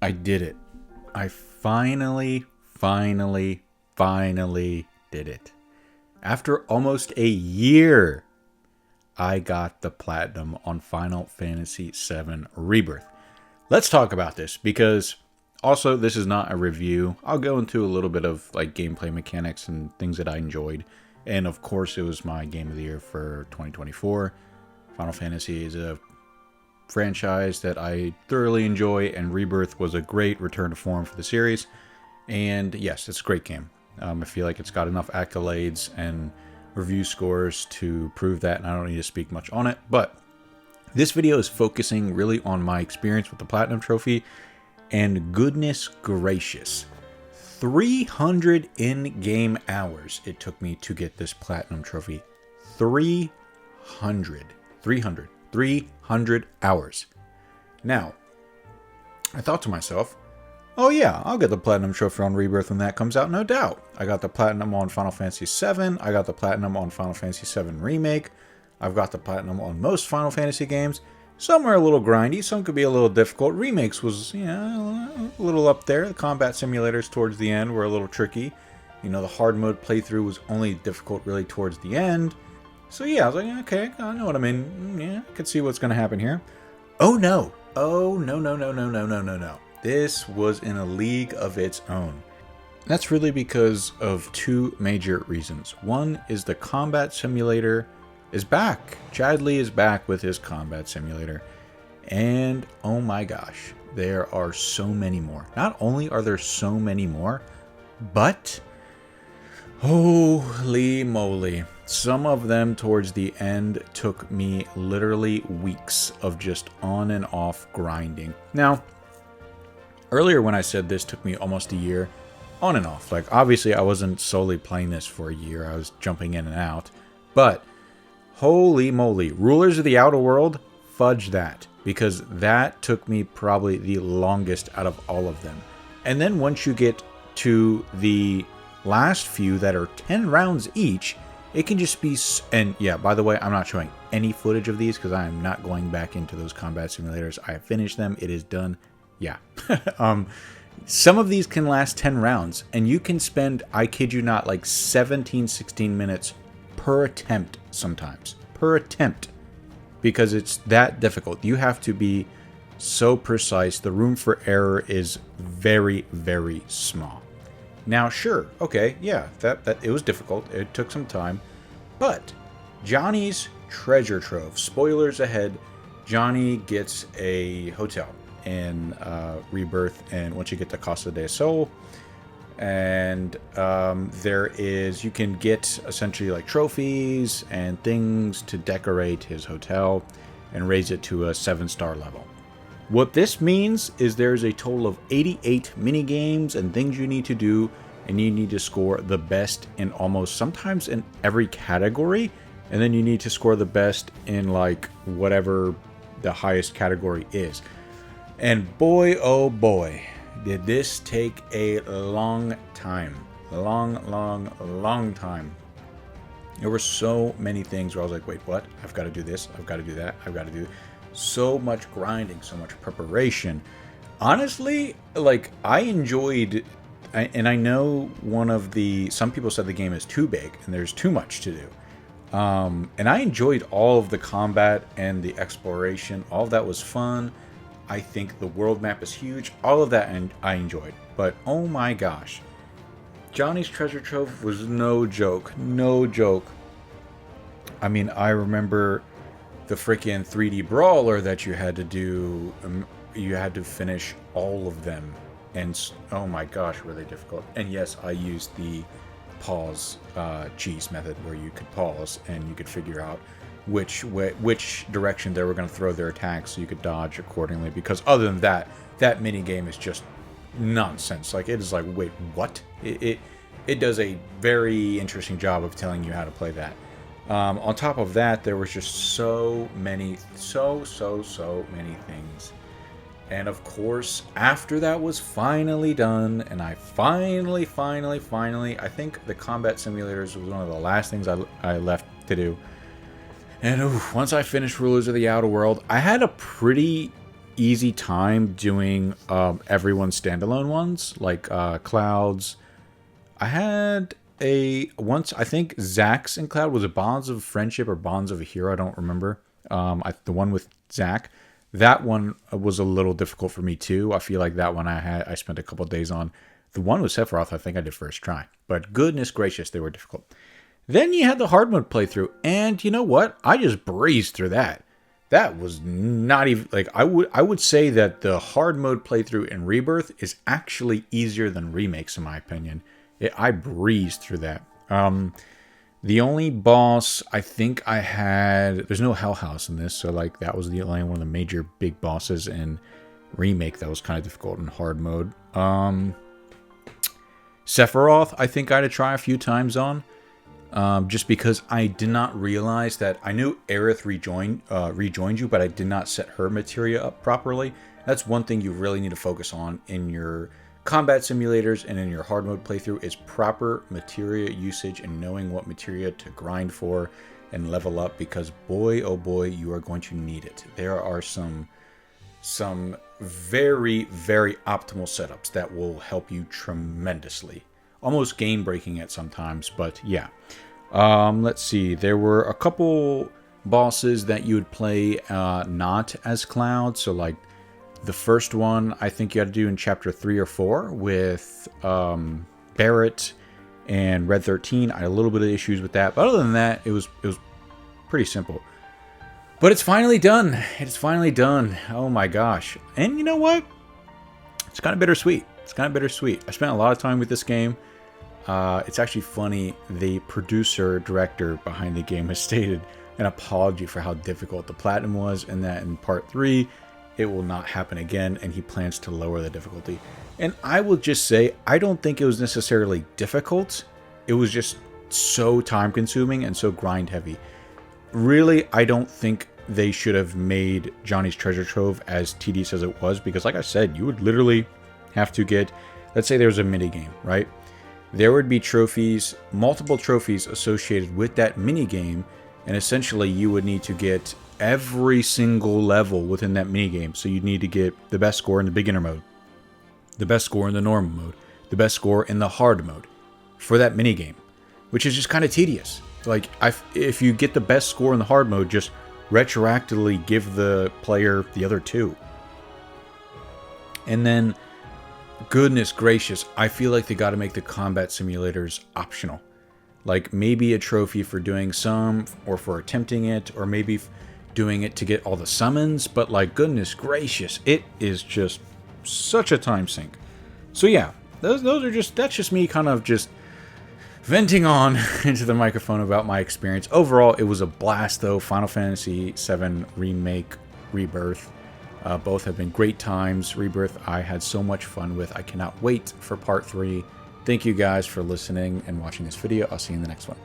I did it. I finally did it. After almost a year, I got the platinum on Final Fantasy VII Rebirth. Let's talk about this because also this is not a review. I'll go into a little bit of like gameplay mechanics and things that I enjoyed. And of course, it was my game of the year for 2024. Final Fantasy is a franchise that I thoroughly enjoy, and Rebirth was a great return to form for the series. And yes, it's a great game. I feel like it's got enough accolades and review scores to prove that, and I don't need to speak much on it. But this video is focusing really on my experience with the Platinum Trophy, and goodness gracious, 300 in-game hours it took me to get this Platinum Trophy. 300 hours. Now, I thought to myself, oh yeah, I'll get the Platinum Trophy on Rebirth when that comes out, no doubt. I got the Platinum on Final Fantasy VII, I got the Platinum on Final Fantasy VII Remake, I've got the Platinum on most Final Fantasy games. Some are a little grindy, some could be a little difficult. Remakes was, a little up there. The combat simulators towards the end were a little tricky. The hard mode playthrough was only difficult really towards the end. So yeah, I was like, okay, I know what I'm in. Yeah, I could see what's going to happen here. Oh no. Oh no. This was in a league of its own. That's really because of two major reasons. One is the combat simulator is back. Chadley is back with his combat simulator. And oh my gosh, there are so many more. Not only are there so many more, but holy moly. Some of them towards the end took me literally weeks of just on and off grinding. Now, earlier when I said this took me almost a year, on and off. Like, obviously I wasn't solely playing this for a year. I was jumping in and out. But, holy moly. Rulers of the Outer World, fudge that. Because that took me probably the longest out of all of them. And then once you get to the last few that are 10 rounds each, it can just be... And yeah, by the way, I'm not showing any footage of these because I am not going back into those combat simulators. I have finished them. It is done. Yeah. Some of these can last 10 rounds, and you can spend, I kid you not, like 17, 16 minutes per attempt sometimes. Per attempt. Because it's that difficult. You have to be so precise. The room for error is very, very small. Now, sure, okay, yeah, that it was difficult. It took some time. But Johnny's treasure trove. Spoilers ahead. Johnny gets a hotel in Rebirth, and once you get to Casa del Sol, and you can get essentially like trophies and things to decorate his hotel and raise it to a 7-star level. What this means is there's a total of 88 mini games and things you need to do, and you need to score the best in almost sometimes in every category, and then you need to score the best in like whatever the highest category is. And boy, oh boy, did this take a long time. Long time. There were so many things where I was like, wait, what? I've got to do this. I've got to do that. I've got to do so much grinding, so much preparation. Honestly, like, I enjoyed... And I know some people said the game is too big and there's too much to do. And I enjoyed all of the combat and the exploration. All of that was fun. I think the world map is huge. All of that and I enjoyed. But oh my gosh. Johnny's treasure trove was no joke. No joke. I mean, I remember the freaking 3D brawler that you had to do. You had to finish all of them. And oh my gosh, were they difficult. And yes, I used the pause cheese method where you could pause and you could figure out which direction they were going to throw their attacks so you could dodge accordingly. Because other than that, that mini game is just nonsense. Like, it is like, wait, what? It does a very interesting job of telling you how to play that. On top of that, there was just so many things. And of course, after that was finally done, and I finally, I think the combat simulators was one of the last things I left to do. And once I finished Rulers of the Outer World, I had a pretty easy time doing everyone's standalone ones, like Cloud's. I had once, I think Zach's in Cloud was a Bonds of Friendship or Bonds of a Hero. I don't remember. The one with Zach, that one was a little difficult for me too. I feel like that one I spent a couple of days on. The one with Sephiroth, I think I did first try. But goodness gracious, they were difficult. Then you had the hard mode playthrough, and you know what? I just breezed through that. That was not even like I would say that the hard mode playthrough in Rebirth is actually easier than remakes in my opinion. I breezed through that. The only boss I think I had, there's no Hell House in this, so like that was the only one of the major big bosses in remake that was kind of difficult in hard mode. Sephiroth, I think I had to try a few times on. Just because I did not realize that I knew Aerith rejoined you, but I did not set her materia up properly. That's one thing you really need to focus on in your combat simulators and in your hard mode playthrough is proper materia usage and knowing what materia to grind for and level up, because boy oh boy, you are going to need it. There are some very, very optimal setups that will help you tremendously. Almost game breaking at sometimes, but yeah. Let's see. There were a couple bosses that you would play not as Cloud. So like the first one, I think you had to do in chapter 3 or 4 with Barrett and Red 13. I had a little bit of issues with that, but other than that, it was pretty simple. But it's finally done. It's finally done. Oh my gosh. And you know what? It's kind of bittersweet. It's kind of bittersweet. I spent a lot of time with this game. It's actually funny. The director behind the game has stated an apology for how difficult the platinum was, and that in part 3, it will not happen again, and he plans to lower the difficulty. And I will just say, I don't think it was necessarily difficult. It was just so time-consuming and so grind-heavy. Really, I don't think they should have made Johnny's Treasure Trove as tedious as it was, because like I said, you would literally have to get, let's say there's a minigame, right? There would be trophies, multiple trophies associated with that minigame, and essentially you would need to get every single level within that minigame. So you'd need to get the best score in the beginner mode, the best score in the normal mode, the best score in the hard mode for that minigame, which is just kind of tedious. Like, if you get the best score in the hard mode, just retroactively give the player the other two. And then, goodness gracious, I feel like they got to make the combat simulators optional. Like, maybe a trophy for doing some, or for attempting it, or maybe doing it to get all the summons. But, like, goodness gracious, it is just such a time sink. So, yeah, those are just, that's just me kind of just venting on into the microphone about my experience. Overall, it was a blast, though. Final Fantasy VII Remake, Rebirth. Both have been great times. Rebirth, I had so much fun with. I cannot wait for part 3. Thank you guys for listening and watching this video. I'll see you in the next one.